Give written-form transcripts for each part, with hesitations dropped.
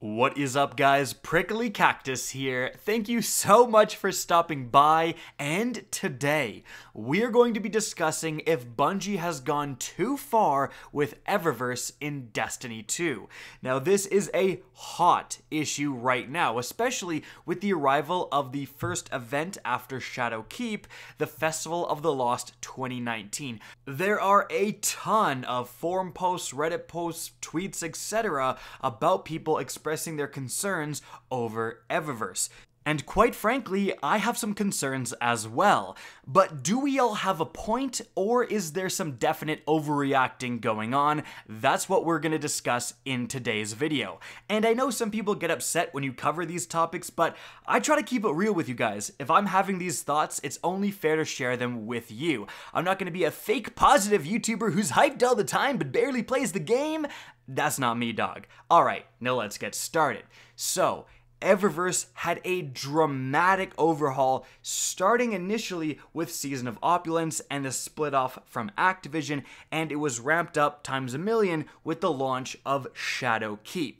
What is up, guys? Prickly Cactus here. Thank you so much for stopping by, and today we're going to be discussing if Bungie has gone too far with Eververse in Destiny 2. Now, this is a hot issue right now, especially with the arrival of the first event after Shadowkeep, the Festival of the Lost 2019. There are a ton of forum posts, Reddit posts, tweets, etc. about people expressing their concerns over Eververse. And quite frankly, I have some concerns as well. But do we all have a point, or is there some definite overreacting going on? That's what we're going to discuss in today's video. And I know some people get upset when you cover these topics, but I try to keep it real with you guys. If I'm having these thoughts, it's only fair to share them with you. I'm not going to be a fake positive YouTuber who's hyped all the time but barely plays the game. That's not me, dog. Alright, now let's get started. So, Eververse had a dramatic overhaul, starting initially with Season of Opulence and the split off from Activision, and it was ramped up times a million with the launch of Shadowkeep.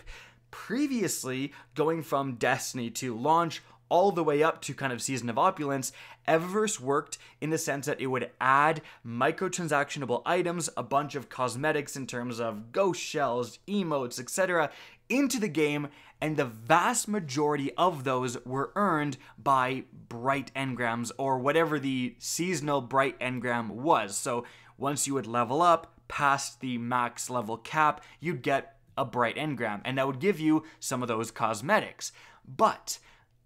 Previously, going from Destiny 2 launch all the way up to kind of Season of Opulence, Eververse worked in the sense that it would add microtransactionable items, a bunch of cosmetics in terms of ghost shells, emotes, etc. into the game, and the vast majority of those were earned by bright engrams, or whatever the seasonal bright engram was. So once you would level up past the max level cap, you'd get a bright engram, and that would give you some of those cosmetics. But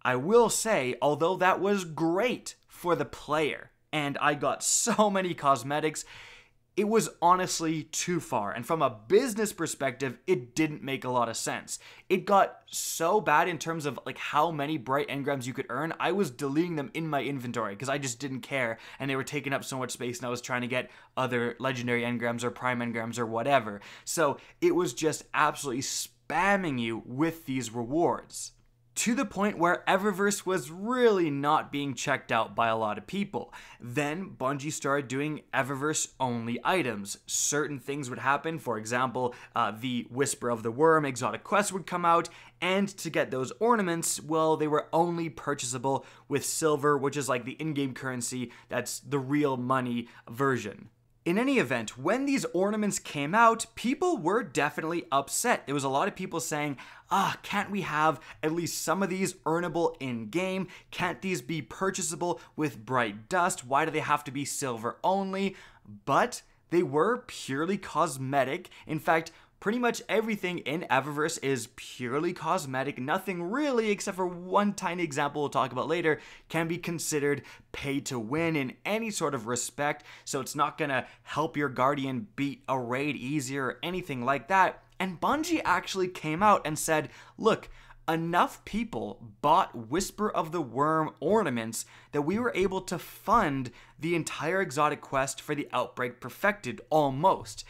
I will say, although that was great for the player, and I got so many cosmetics, it was honestly too far. And from a business perspective, it didn't make a lot of sense. It got so bad in terms of like how many bright engrams you could earn. I was deleting them in my inventory because I just didn't care, and they were taking up so much space, and I was trying to get other legendary engrams or prime engrams or whatever. So it was just absolutely spamming you with these rewards, to the point where Eververse was really not being checked out by a lot of people. Then Bungie started doing Eververse-only items. Certain things would happen. For example, the Whisper of the Worm exotic quest would come out, and to get those ornaments, well, they were only purchasable with silver, which is like the in-game currency. That's the real money version. In any event, when these ornaments came out, people were definitely upset. There was a lot of people saying, can't we have at least some of these earnable in-game? Can't these be purchasable with bright dust? Why do they have to be silver only? But they were purely cosmetic. In fact, pretty much everything in Eververse is purely cosmetic. Nothing really, except for one tiny example we'll talk about later, can be considered pay to win in any sort of respect. So it's not gonna help your Guardian beat a raid easier or anything like that. And Bungie actually came out and said, look, enough people bought Whisper of the Worm ornaments that we were able to fund the entire exotic quest for the Outbreak Perfected, almost.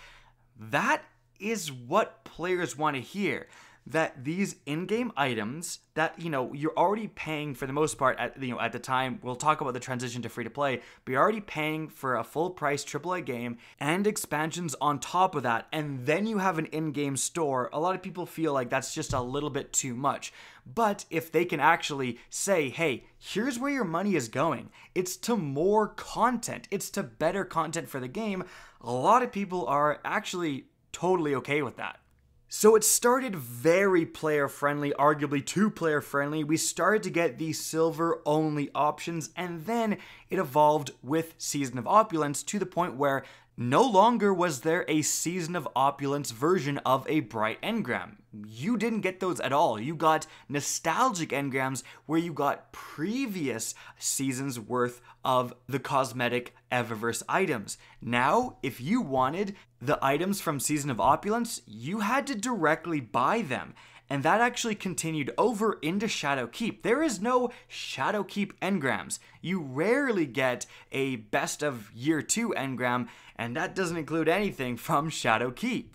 That is what players want to hear, that these in-game items that, you're already paying for the most part at the time, we'll talk about the transition to free-to-play, but you're already paying for a full-price AAA game and expansions on top of that, and then you have an in-game store. A lot of people feel like that's just a little bit too much. But if they can actually say, hey, here's where your money is going, it's to more content, it's to better content for the game, a lot of people are actually totally okay with that. So it started very player-friendly, arguably too player-friendly. We started to get these silver-only options, and then it evolved with Season of Opulence to the point where no longer was there a Season of Opulence version of a bright engram. You didn't get those at all. You got nostalgic engrams where you got previous seasons worth of the cosmetic Eververse items. Now, if you wanted the items from Season of Opulence, you had to directly buy them. And that actually continued over into Shadowkeep. There is no Shadowkeep engrams. You rarely get a best of year 2 engram, and that doesn't include anything from Shadowkeep.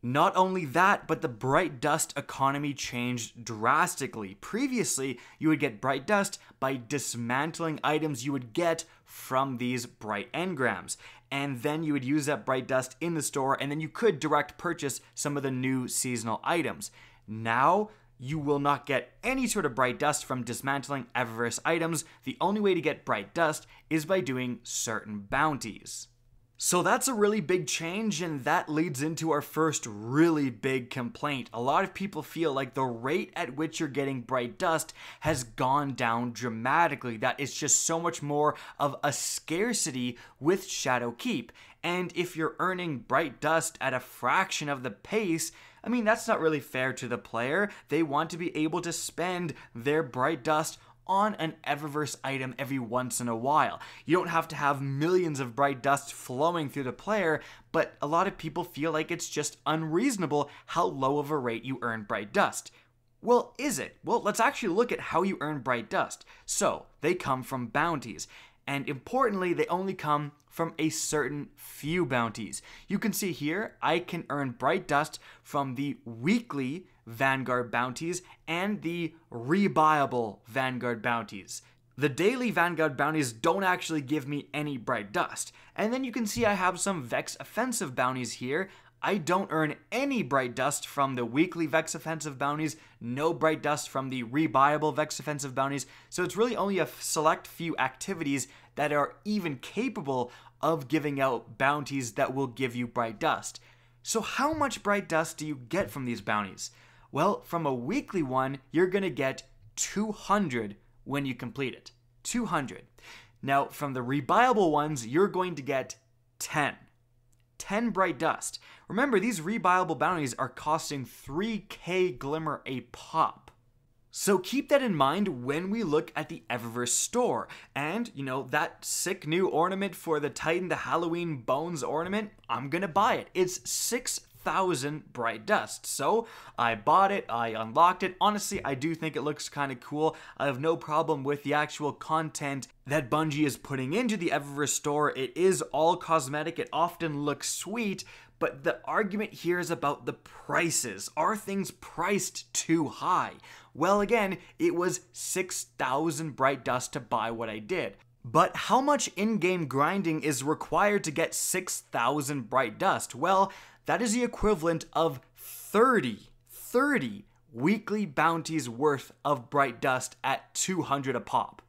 Not only that, but the bright dust economy changed drastically. Previously, you would get bright dust by dismantling items you would get from these bright engrams. And then you would use that bright dust in the store, and then you could direct purchase some of the new seasonal items. Now, you will not get any sort of bright dust from dismantling Eververse items. The only way to get bright dust is by doing certain bounties. So that's a really big change, and that leads into our first really big complaint. A lot of people feel like the rate at which you're getting bright dust has gone down dramatically, that it's just so much more of a scarcity with Shadowkeep. And if you're earning bright dust at a fraction of the pace, I mean, that's not really fair to the player. They want to be able to spend their bright dust on an Eververse item every once in a while. You don't have to have millions of bright dust flowing through the player, but a lot of people feel like it's just unreasonable how low of a rate you earn bright dust. Well, is it? Well, let's actually look at how you earn bright dust. So, they come from bounties. And importantly, they only come from a certain few bounties. You can see here, I can earn bright dust from the weekly Vanguard bounties and the rebuyable Vanguard bounties. The daily Vanguard bounties don't actually give me any bright dust. And then you can see I have some Vex offensive bounties here. I don't earn any bright dust from the weekly Vex offensive bounties, no bright dust from the rebuyable Vex offensive bounties, so it's really only a select few activities that are even capable of giving out bounties that will give you bright dust. So how much bright dust do you get from these bounties? Well, from a weekly one, you're going to get 200 when you complete it. 200. Now, from the rebuyable ones, you're going to get 10. 10 bright dust. Remember, these rebuyable bounties are costing 3k glimmer a pop. So keep that in mind when we look at the Eververse store. And, you know, that sick new ornament for the Titan, the Halloween Bones ornament, I'm gonna buy it. It's 6,000 bright dust. So I bought it, I unlocked it. Honestly, I do think it looks kind of cool. I have no problem with the actual content that Bungie is putting into the Eververse store. It is all cosmetic, it often looks sweet, but the argument here is about the prices. Are things priced too high? Well, again, it was 6,000 bright dust to buy what I did. But how much in-game grinding is required to get 6,000 bright dust? Well, that is the equivalent of 30 weekly bounties worth of bright dust at 200 a pop.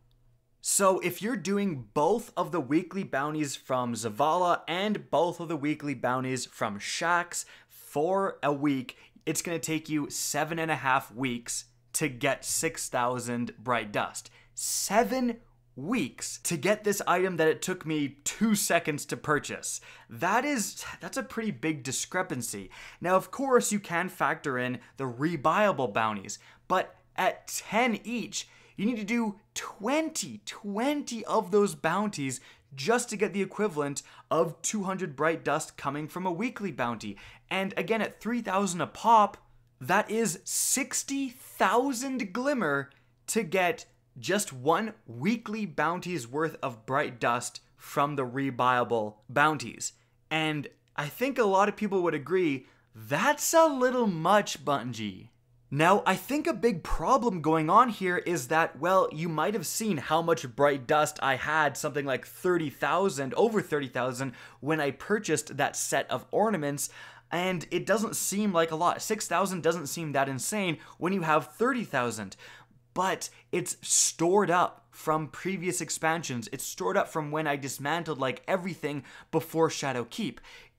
So if you're doing both of the weekly bounties from Zavala and both of the weekly bounties from Shaxx for a week, it's going to take you 7.5 weeks to get 6,000 bright dust. 7 weeks to get this item that it took me 2 seconds to purchase. That's a pretty big discrepancy. Now, of course, you can factor in the rebuyable bounties, but at 10 each, you need to do 20 of those bounties just to get the equivalent of 200 bright dust coming from a weekly bounty. And again, at 3,000 a pop, that is 60,000 glimmer to get just one weekly bounty's worth of bright dust from the rebuyable bounties. And I think a lot of people would agree, that's a little much, Bungie. Now, I think a big problem going on here is that, well, you might have seen how much bright dust I had, something like 30,000, over 30,000, when I purchased that set of ornaments, and it doesn't seem like a lot. 6,000 doesn't seem that insane when you have 30,000, but it's stored up from previous expansions. It's stored up from when I dismantled like everything before Shadowkeep.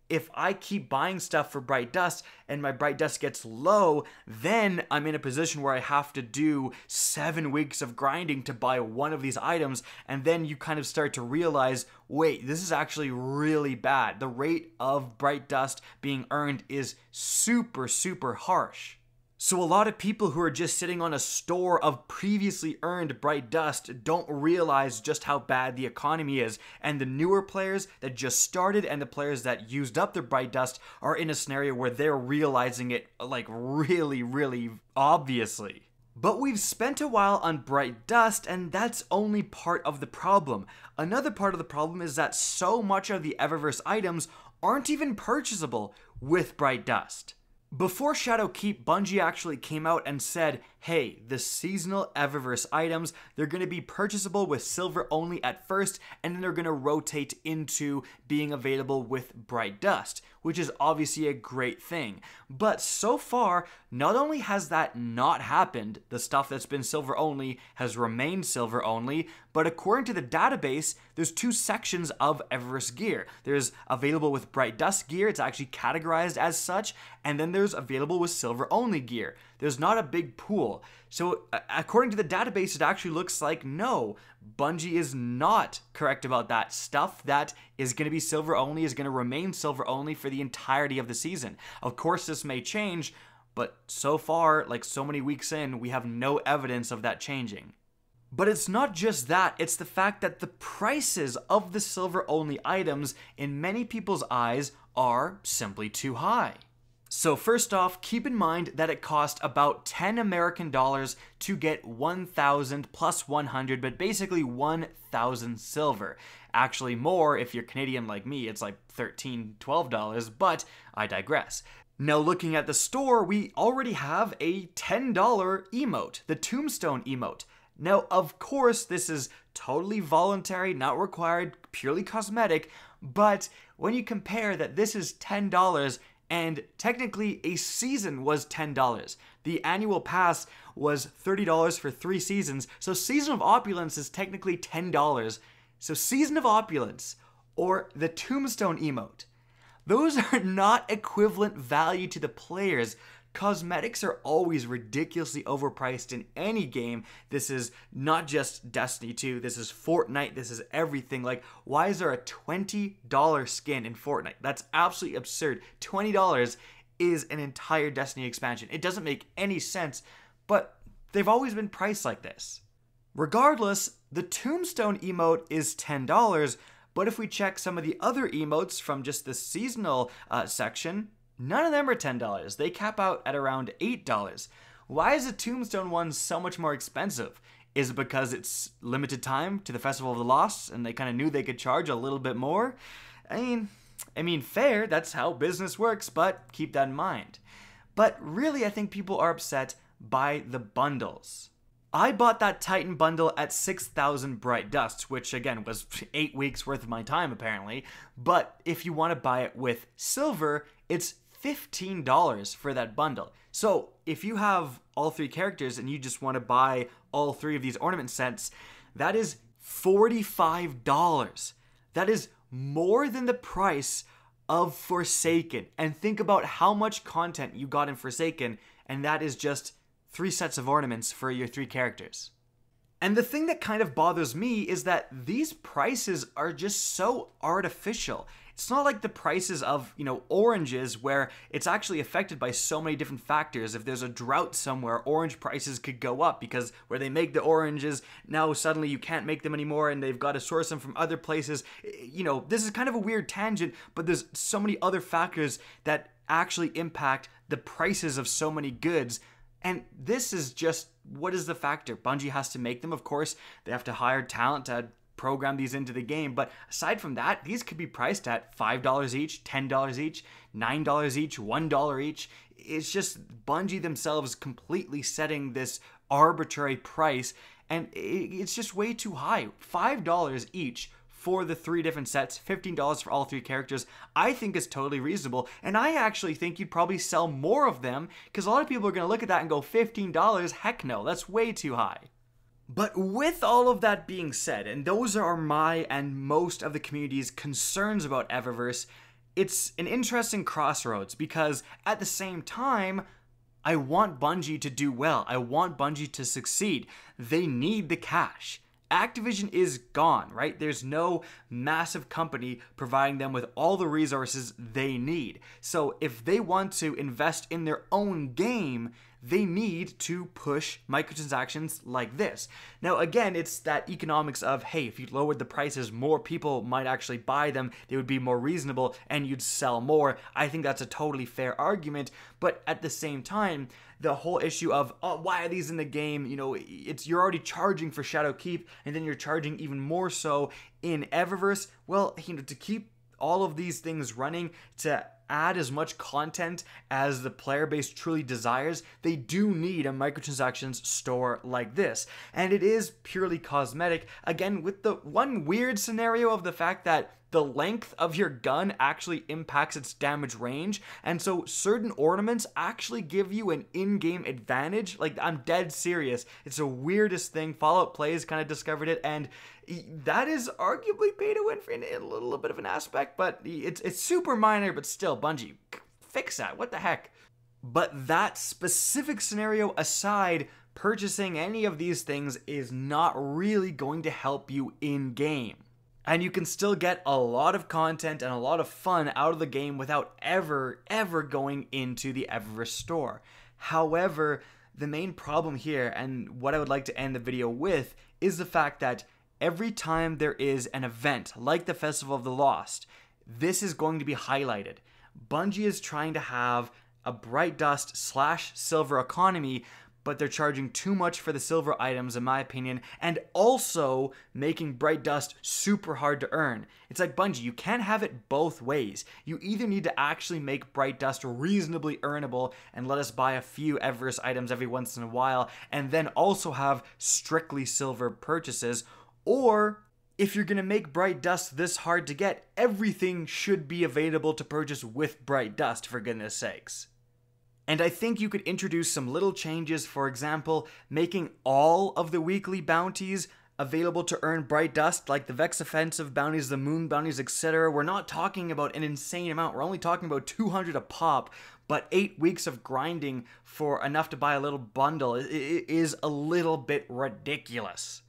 If I keep buying stuff for bright dust and my bright dust gets low, then I'm in a position where I have to do 7 weeks of grinding to buy one of these items, and then you kind of start to realize, wait, this is actually really bad. The rate of bright dust being earned is super harsh. So a lot of people who are just sitting on a store of previously earned bright dust don't realize just how bad the economy is, and the newer players that just started and the players that used up their bright dust are in a scenario where they're realizing it like really obviously. But we've spent a while on bright dust, and that's only part of the problem. Another part of the problem is that so much of the Eververse items aren't even purchasable with bright dust. Before Shadowkeep, Bungie actually came out and said, hey, the seasonal Eververse items, they're going to be purchasable with silver only at first, and then they're going to rotate into being available with Bright Dust, which is obviously a great thing. But so far, not only has that not happened, the stuff that's been silver only has remained silver only, but according to the database, there's two sections of Eververse gear. There's available with Bright Dust gear, it's actually categorized as such, and then there's available with silver only gear. There's not a big pool. So according to the database, it actually looks like no, Bungie is not correct about that. Stuff that is going to be silver only is going to remain silver only for the entirety of the season. Of course, this may change, but so far, like so many weeks in, we have no evidence of that changing. But it's not just that, it's the fact that the prices of the silver only items in many people's eyes are simply too high. So first off, keep in mind that it cost about 10 American dollars to get 1,000 plus 100, but basically 1,000 silver. Actually more, if you're Canadian like me, it's like $13, $12, but I digress. Now looking at the store, we already have a $10 emote, the Tombstone emote. Now, of course, this is totally voluntary, not required, purely cosmetic, but when you compare that this is $10 and technically a season was $10. The annual pass was $30 for 3 seasons, so Season of Opulence is technically $10. So Season of Opulence, or the Tombstone emote, those are not equivalent value to the players. Cosmetics are always ridiculously overpriced in any game. This is not just Destiny 2, this is Fortnite, this is everything. Like, why is there a $20 skin in Fortnite? That's absolutely absurd. $20 is an entire Destiny expansion. It doesn't make any sense, but they've always been priced like this. Regardless, the Tombstone emote is $10, but if we check some of the other emotes from just the seasonal section, none of them are $10. They cap out at around $8. Why is the Tombstone one so much more expensive? Is it because it's limited time to the Festival of the Lost and they kind of knew they could charge a little bit more? I mean, fair, that's how business works, but keep that in mind. But really, I think people are upset by the bundles. I bought that Titan bundle at 6,000 Bright Dusts, which again was 8 weeks worth of my time apparently, but if you want to buy it with silver, it's $15 for that bundle. So if you have all 3 characters and you just want to buy all 3 of these ornament sets, that is $45. That is more than the price of Forsaken. And think about how much content you got in Forsaken, and that is just 3 sets of ornaments for your 3 characters. And the thing that kind of bothers me is that these prices are just so artificial. It's not like the prices of, oranges where it's actually affected by so many different factors. If there's a drought somewhere, orange prices could go up because where they make the oranges, now suddenly you can't make them anymore and they've got to source them from other places. This is kind of a weird tangent, but there's so many other factors that actually impact the prices of so many goods. And this is just, what is the factor? Bungie has to make them, of course. They have to hire talent to program these into the game, but aside from that, these could be priced at $5 each, $10 each, $9 each, $1 each. It's just Bungie themselves completely setting this arbitrary price, and it's just way too high. $5 each for the 3 different sets, $15 for all 3 characters, I think is totally reasonable, and I actually think you'd probably sell more of them, because a lot of people are going to look at that and go, $15? Heck no, that's way too high. But with all of that being said, and those are my and most of the community's concerns about Eververse, it's an interesting crossroads because at the same time, I want Bungie to do well. I want Bungie to succeed. They need the cash. Activision is gone, right? There's no massive company providing them with all the resources they need. So if they want to invest in their own game, they need to push microtransactions like this. Now, again, it's that economics of, hey, if you lowered the prices, more people might actually buy them, they would be more reasonable, and you'd sell more. I think that's a totally fair argument, but at the same time, the whole issue of, oh, why are these in the game? You're already charging for Shadowkeep, and then you're charging even more so in Eververse. Well, to keep all of these things running to add as much content as the player base truly desires, they do need a microtransactions store like this. And it is purely cosmetic, again, with the one weird scenario of the fact that the length of your gun actually impacts its damage range, and so certain ornaments actually give you an in-game advantage. Like, I'm dead serious. It's the weirdest thing. Fallout Plays kind of discovered it, and that is arguably pay to win in a little bit of an aspect, but it's super minor, but still, Bungie, fix that. What the heck? But that specific scenario aside, purchasing any of these things is not really going to help you in-game. And you can still get a lot of content and a lot of fun out of the game without ever going into the Eververse store. However, the main problem here, and what I would like to end the video with, is the fact that every time there is an event like the Festival of the Lost, this is going to be highlighted. Bungie is trying to have a Bright Dust / silver economy, but they're charging too much for the silver items, in my opinion, and also making Bright Dust super hard to earn. It's like, Bungie, you can't have it both ways. You either need to actually make Bright Dust reasonably earnable and let us buy a few Eververse items every once in a while, and then also have strictly silver purchases, or if you're going to make Bright Dust this hard to get, everything should be available to purchase with Bright Dust, for goodness sakes. And I think you could introduce some little changes, for example, making all of the weekly bounties available to earn Bright Dust, like the Vex Offensive bounties, the Moon bounties, etc. We're not talking about an insane amount, we're only talking about 200 a pop, but 8 weeks of grinding for enough to buy a little bundle is a little bit ridiculous.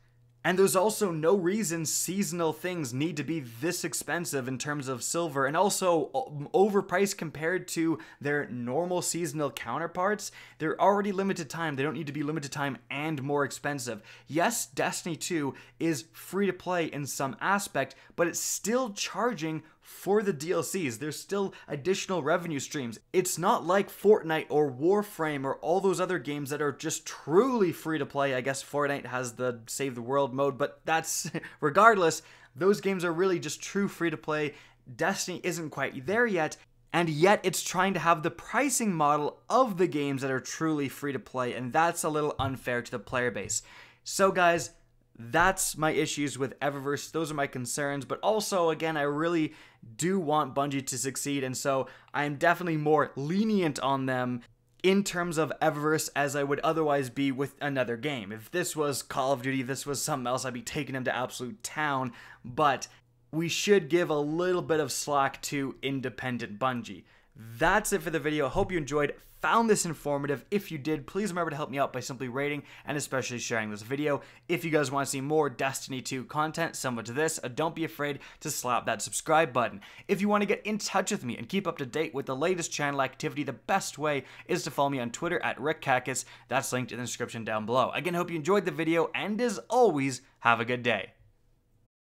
And there's also no reason seasonal things need to be this expensive in terms of silver, and also overpriced compared to their normal seasonal counterparts. They're already limited time. They don't need to be limited time and more expensive. Yes, Destiny 2 is free to play in some aspect, but it's still charging for the DLCs. There's still additional revenue streams. It's not like Fortnite or Warframe or all those other games that are just truly free to play. I guess Fortnite has the Save the World mode, but that's regardless, those games are really just true free to play. Destiny isn't quite there yet, and yet it's trying to have the pricing model of the games that are truly free to play, and that's a little unfair to the player base. So guys, that's my issues with Eververse. Those are my concerns, but also, again, I really do want Bungie to succeed, and so I'm definitely more lenient on them in terms of Eververse as I would otherwise be with another game. If this was Call of Duty, if this was something else, I'd be taking them to absolute town, but we should give a little bit of slack to independent Bungie. That's it for the video. I hope you enjoyed, found this informative. If you did, please remember to help me out by simply rating and especially sharing this video. If you guys want to see more Destiny 2 content similar to this, don't be afraid to slap that subscribe button. If you want to get in touch with me and keep up to date with the latest channel activity, the best way is to follow me on Twitter at @RickKackis. That's linked in the description down below. Again, I hope you enjoyed the video, and as always, have a good day.